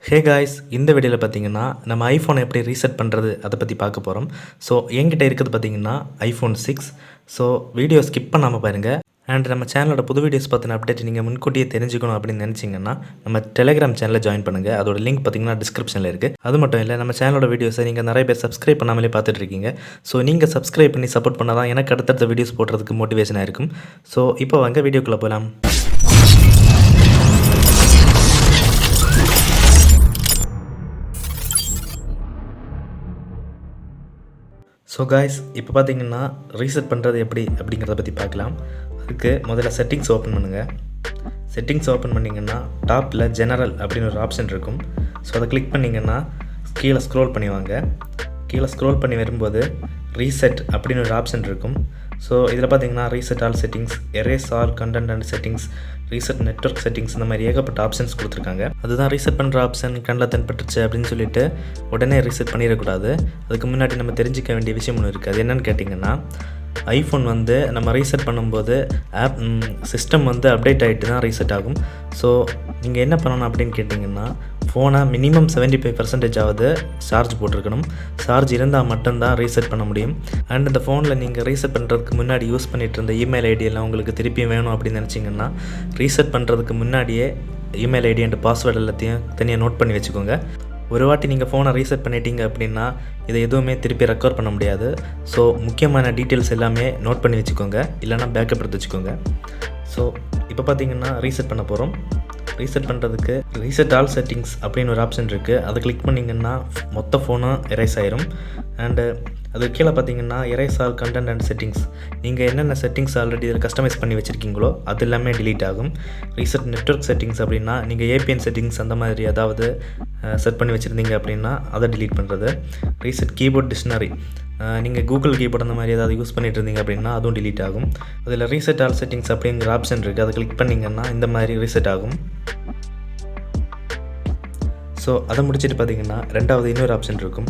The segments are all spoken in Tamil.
ஹே காய்ஸ், இந்த வீடியோவில் பார்த்தீங்கன்னா நம்ம ஐஃபோனை எப்படி ரீசெட் பண்ணுறது அதை பற்றி பார்க்க போகிறோம். ஸோ என்கிட்ட இருக்கிறது பார்த்தீங்கன்னா iPhone 6. ஸோ வீடியோ ஸ்கிப் பண்ணாமல் பாருங்கள். அண்ட் நம்ம சேனலோட புது வீடியோஸ் பற்றின அப்டேட் நீங்கள் முன்கூட்டியே தெரிஞ்சுக்கணும் அப்படின்னு நினச்சிங்கன்னா நம்ம டெலிகிராம் சேனலில் ஜாயின் பண்ணுங்கள். அதோட லிங்க் பார்த்தீங்கன்னா டிஸ்கிரிப்ஷனில் இருக்குது. அது மட்டும் இல்லை, நம்ம சேனலோட வீடியோஸை நீங்கள் நிறைய பேர் சப்ஸ்கிரைப் பண்ணாமலே பார்த்துட்டு இருக்கீங்க. ஸோ நீங்கள் சப்ஸ்கிரைப் பண்ணி சப்போர்ட் பண்ணால் தான் எனக்கு அடுத்தடுத்த வீடியோஸ் போடுறதுக்கு மோட்டிவேஷனாக இருக்கும். ஸோ இப்போ வாங்க வீடியோக்குள்ளே போகலாம். ஸோ காய்ஸ், இப்போ பார்த்தீங்கன்னா ரீசெட் பண்ணுறது எப்படி அப்படிங்கிறத பற்றி பார்க்கலாம். அதுக்கு முதல்ல செட்டிங்ஸ் ஓப்பன் பண்ணுங்கள். செட்டிங்ஸ் ஓப்பன் பண்ணிங்கன்னா டாப்பில் ஜெனரல் அப்படின்னு ஒரு ஆப்ஷன் இருக்கும். ஸோ அதை கிளிக் பண்ணிங்கன்னா கீழே ஸ்க்ரோல் பண்ணி வாங்க. கீழே ஸ்க்ரோல் பண்ணி வரும்போது ரீசெட் அப்படின்னு ஒரு ஆப்ஷன் இருக்கும். ஸோ இதில் பார்த்தீங்கன்னா reset all settings, erase all content and settings, reset network settings, இந்த மாதிரி ஏகப்பட்ட ஆப்ஷன்ஸ் கொடுத்துருக்காங்க. அதுதான் ரீசெட் பண்ணுற ஆப்ஷன் கண்ணில் தென்பட்டுச்சு அப்படின்னு சொல்லிட்டு உடனே ரீசெட் பண்ணிடக்கூடாது. அதுக்கு முன்னாடி நம்ம தெரிஞ்சிக்க வேண்டிய விஷயம் ஒன்று இருக்குது. அது என்னென்னு கேட்டிங்கன்னா, ஐஃபோன் வந்து நம்ம ரீசெட் பண்ணும்போது சிஸ்டம் வந்து அப்டேட் ஆகிட்டு தான் ரீசெட் ஆகும். ஸோ நீங்கள் என்ன பண்ணணும் அப்படின்னு கேட்டிங்கன்னா, ஃபோனை மினிமம் 75% சார்ஜ் போட்டிருக்கணும். சார்ஜ் இருந்தால் மட்டும்தான் ரீசெட் பண்ண முடியும். அண்ட் இந்த ஃபோனில் நீங்கள் ரீசெட் பண்ணுறதுக்கு முன்னாடி யூஸ் பண்ணிகிட்டு இருந்த இமெயில் ஐடியெல்லாம் உங்களுக்கு திருப்பியும் வேணும் அப்படின்னு நினச்சிங்கன்னா, ரீசெட் பண்ணுறதுக்கு முன்னாடியே இமெயில் ஐடி அண்ட் பாஸ்வேர்டு எல்லாத்தையும் தனியாக நோட் பண்ணி வச்சுக்கோங்க. ஒரு வாட்டி நீங்கள் ஃபோனை ரீசெட் பண்ணிட்டீங்க அப்படின்னா இதை எதுவுமே திருப்பி ரெக்கவர் பண்ண முடியாது. ஸோ முக்கியமான டீட்டெயில்ஸ் எல்லாமே நோட் பண்ணி வச்சுக்கோங்க, இல்லைனா பேக்கப் எடுத்து வச்சுக்கோங்க. ஸோ இப்போ பார்த்தீங்கன்னா ரீசெட் பண்ண போகிறோம். ரீசெட் பண்ணுறதுக்கு ரீசெட் ஆல் செட்டிங்ஸ் அப்படின்னு ஒரு ஆப்ஷன் இருக்குது. அதை கிளிக் பண்ணிங்கன்னா மொத்த ஃபோனும் எரேஸ் ஆயிரும். அண்டு அது கீழே பார்த்தீங்கன்னா erase all content and settings, நீங்கள் என்னென்ன செட்டிங்ஸ் ஆல்ரெடி இதில் கஸ்டமைஸ் பண்ணி வச்சுருக்கீங்களோ அது எல்லாமே டிலீட் ஆகும். ரீசெட் நெட்வொர்க் செட்டிங்ஸ் அப்படின்னா நீங்கள் ஏபிஎன் செட்டிங்ஸ் அந்த மாதிரி ஏதாவது செட் பண்ணி வச்சுருந்தீங்க அப்படின்னா அதை டிலீட் பண்ணுறது. ரீசெட் கீபோர்ட் டிக்ஷனரி, நீங்கள் கூகுள் கீபோர்ட் அந்த மாதிரி ஏதாவது யூஸ் பண்ணிட்டு இருந்தீங்க அப்படின்னா அதுவும் டிலீட் ஆகும். அதில் ரீசெட் ஆல் செட்டிங்ஸ் அப்படிங்கிற ஆப்ஷன் இருக்குது. அதை கிளிக் பண்ணிங்கன்னா இந்த மாதிரி ரீசெட் ஆகும். ஸோ அதை முடிச்சுட்டு பார்த்தீங்கன்னா ரெண்டாவது இன்னொரு ஆப்ஷன் இருக்கும்,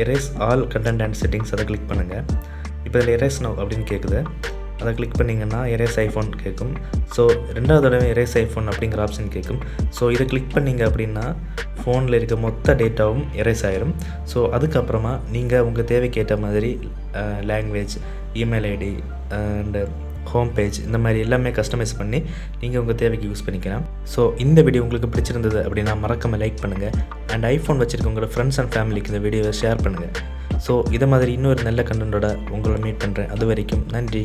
erase all content and settings. அதை கிளிக் பண்ணுங்கள். இப்போ இதில் எரேஸ் நவ் அப்படின்னு கேட்குது. அதை கிளிக் பண்ணிங்கன்னா எரேஸ் ஐஃபோன் கேட்கும். ஸோ ரெண்டாவது தடவை எரேஸ் ஐஃபோன் அப்படிங்கிற ஆப்ஷன் கேட்கும். ஸோ இதை கிளிக் பண்ணிங்க அப்படின்னா ஃபோனில் இருக்க மொத்த டேட்டாவும் எரேஸ் ஆகிடும். ஸோ அதுக்கப்புறமா நீங்கள் உங்கள் தேவைக்கு ஏற்ற மாதிரி language, email ID and home page இந்த மாதிரி எல்லாமே கஸ்டமைஸ் பண்ணி நீங்கள் உங்கள் தேவைக்கு யூஸ் பண்ணிக்கலாம். ஸோ இந்த வீடியோ உங்களுக்கு பிடிச்சிருந்தது அப்படின்னா மறக்காமல் லைக் பண்ணுங்கள். அண்ட் ஐஃபோன் வச்சுருக்கவங்களோட ஃப்ரெண்ட்ஸ் அண்ட் ஃபேமிலிக்கு இந்த வீடியோவை ஷேர் பண்ணுங்கள். ஸோ இதை மாதிரி இன்னொரு நல்ல கண்டென்ட்டோட உங்களை மீட் பண்ணுறேன். அது வரைக்கும் நன்றி.